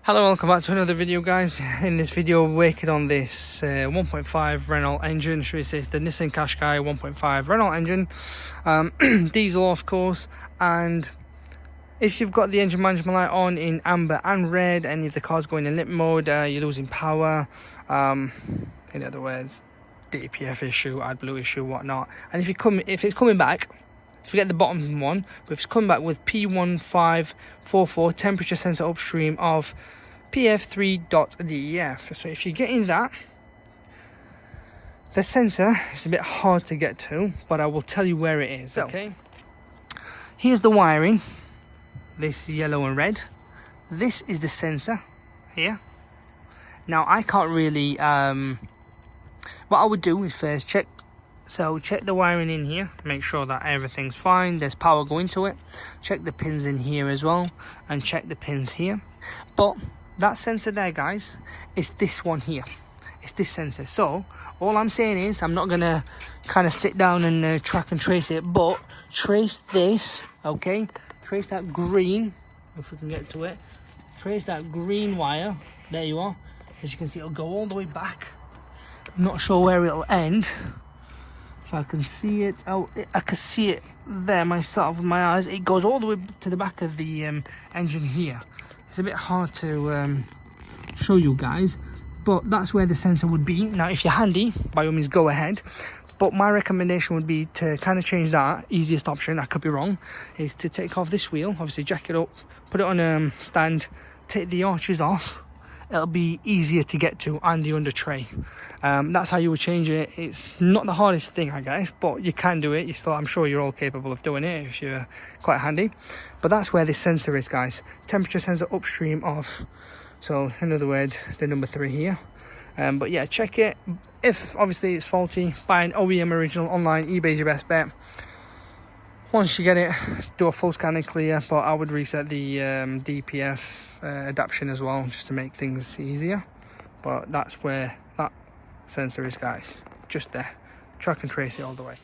Hello, welcome back to another video, guys. In this video we're working on this 1.5 Renault engine, should we say it's the Nissan Qashqai 1.5 Renault engine, diesel of course. And if you've got the engine management light on in amber and red, and if the car's going in limp mode, you're losing power, in other words DPF issue, AdBlue issue, whatnot. And if it's coming back, forget the bottom one, but it's come back with P1544 temperature sensor upstream of PF3.DEF. So if you're getting that, the sensor is a bit hard to get to, but I will tell you where it is. Okay, here's the wiring, this yellow and red. This is the sensor here. Now I can't really what I would do is first check the wiring in here, make sure that everything's fine, there's power going to it. Check the pins in here as well, and check the pins here. But that sensor there, guys, is this one here. It's this sensor. So all I'm saying is, I'm not gonna kind of sit down and track and trace it, but trace this, okay? Trace that green, if we can get to it. Trace that green wire. There you are. As you can see, it'll go all the way back. I'm not sure where it'll end. If I can see it, I can see it there myself with my eyes. It goes all the way to the back of the engine here. It's a bit hard to show you guys, but that's where the sensor would be. Now if you're handy, by all means go ahead, but my recommendation would be to kind of change that. Easiest option, I could be wrong, is to take off this wheel, obviously jack it up, put it on a stand, take the arches off. It'll be easier to get to, and the under tray. That's how you would change it. It's not the hardest thing, I guess, but you can do it. I'm sure you're all capable of doing it if you're quite handy. But that's where this sensor is, guys. Temperature sensor upstream of, so in other words, the number 3 here. But yeah, check it. If obviously it's faulty, buy an OEM original online. eBay's your best bet. Once you get it, do a full scan and clear, but I would reset the DPF adaptation as well, just to make things easier. But that's where that sensor is, guys, just there. Track and trace it all the way.